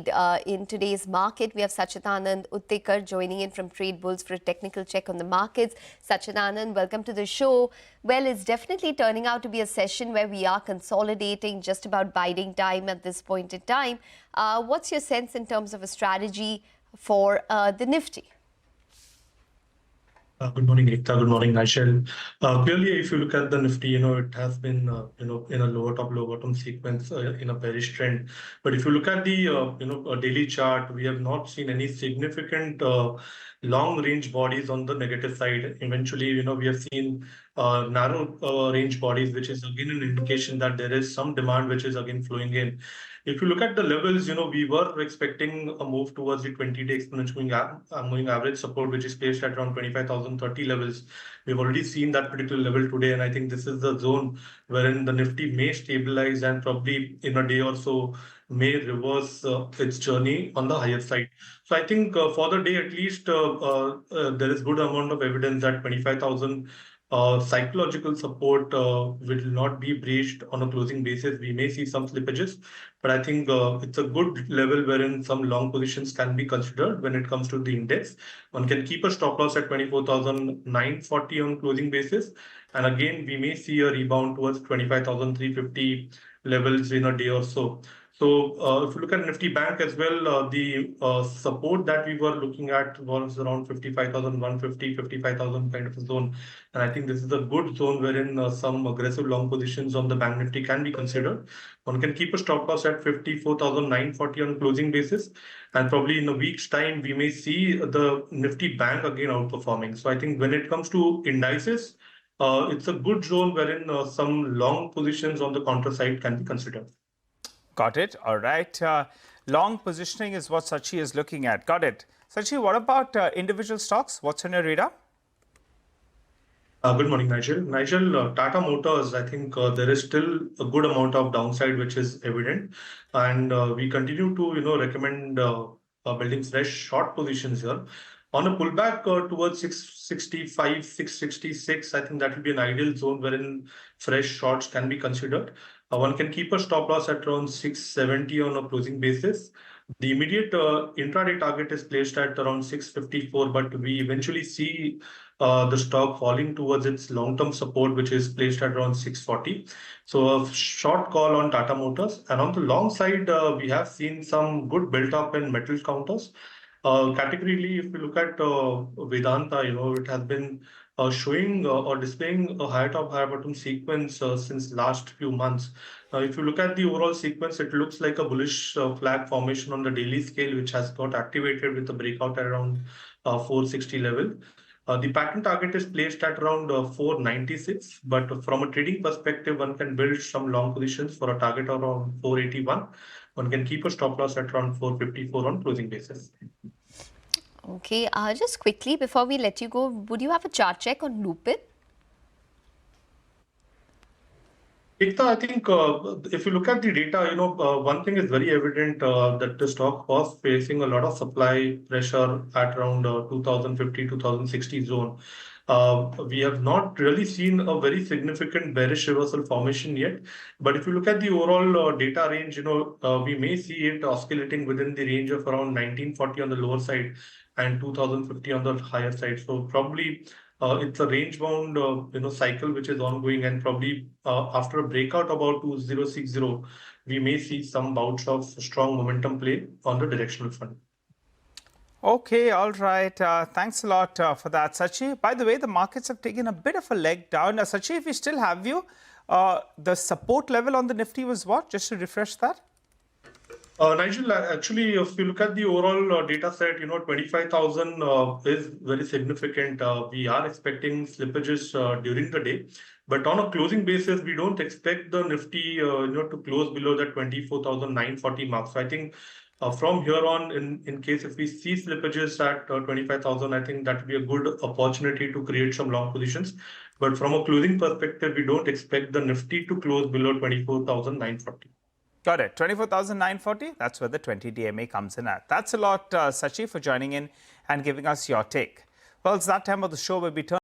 mood in today's market. We have Sacchitanand Uttekar joining in from Tradebulls for a technical check on the markets. Sacchitanand, welcome to the show. Well, it's definitely turning out to be a session where we are consolidating, just about biding time at this point in time. What's your sense in terms of a strategy for the Nifty? Good morning, Ekta. Good morning, Nigel. Clearly, if you look at the Nifty, it has been, in a lower top, lower bottom sequence in a bearish trend. But if you look at the, daily chart, we have not seen any significant long range bodies on the negative side. Eventually, we have seen narrow range bodies, which is again an indication that there is some demand which is again flowing in. If you look at the levels, we were expecting a move towards the 20-day exponential moving average support, which is placed at around 25,030 levels. We've already seen that particular level today, and I think this is the zone wherein the Nifty may stabilize and probably in a day or so may reverse its journey on the higher side. So I think for the day, at least there is good amount of evidence that 25,000 psychological support will not be breached on a closing basis. We may see some slippages, but I think it's a good level wherein some long positions can be considered when it comes to the index. One can keep a stop loss at 24,940 on closing basis. And again, we may see a rebound towards 25,350 levels in a day or so. So if you look at Nifty Bank as well, the support that we were looking at was around 55,150, 55,000 kind of a zone. And I think this is a good zone wherein some aggressive long positions on the Bank Nifty can be considered. One can keep a stop loss at 54,940 on closing basis. And probably in a week's time, we may see the Nifty Bank again outperforming. So I think when it comes to indices, it's a good zone wherein some long positions on the counter side can be considered. Got it. All right. Long positioning is what Sachi is looking at. Got it. Sachi, what about individual stocks? What's on your radar? Good morning, Nigel. Nigel, Tata Motors, I think there is still a good amount of downside, which is evident. And we continue to, recommend building fresh short positions here. On a pullback towards 665, 666, I think that will be an ideal zone wherein fresh shorts can be considered. One can keep a stop loss at around 670 on a closing basis. The immediate intraday target is placed at around 654, but we eventually see the stock falling towards its long-term support, which is placed at around 640. So a short call on Tata Motors. And on the long side, we have seen some good build-up in metal counters. Categorically, if you look at Vedanta, it has been showing or displaying a higher top, higher bottom sequence since last few months. If you look at the overall sequence, it looks like a bullish flag formation on the daily scale, which has got activated with a breakout at around 460 level. The pattern target is placed at around 496, but from a trading perspective, one can build some long positions for a target around 481. One can keep a stop loss at around 454 on closing basis. Okay, just quickly before we let you go, would you have a chart check on Lupin? Ekta, I think if you look at the data, one thing is very evident that the stock was facing a lot of supply pressure at around 2050, 2060 zone. We have not really seen a very significant bearish reversal formation yet. But if you look at the overall data range, we may see it oscillating within the range of around 1940 on the lower side and 2050 on the higher side. So probably it's a range bound cycle which is ongoing, and probably after a breakout about 2060, we may see some bouts of strong momentum play on the directional front. Okay, all right. Thanks a lot for that, Sachi. By the way, the markets have taken a bit of a leg down. Sachi, if we still have you, the support level on the Nifty was what? Just to refresh that. Nigel, actually, if you look at the overall data set, 25,000 is very significant. We are expecting slippages during the day. But on a closing basis, we don't expect the Nifty to close below the 24,940 mark. So I think from here on, in case if we see slippages at 25,000, I think that would be a good opportunity to create some long positions. But from a closing perspective, we don't expect the Nifty to close below 24,940. Got it. 24,940. That's where the 20 DMA comes in at. That's a lot, Sachi, for joining in and giving us your take. Well, it's that time of the show where we turn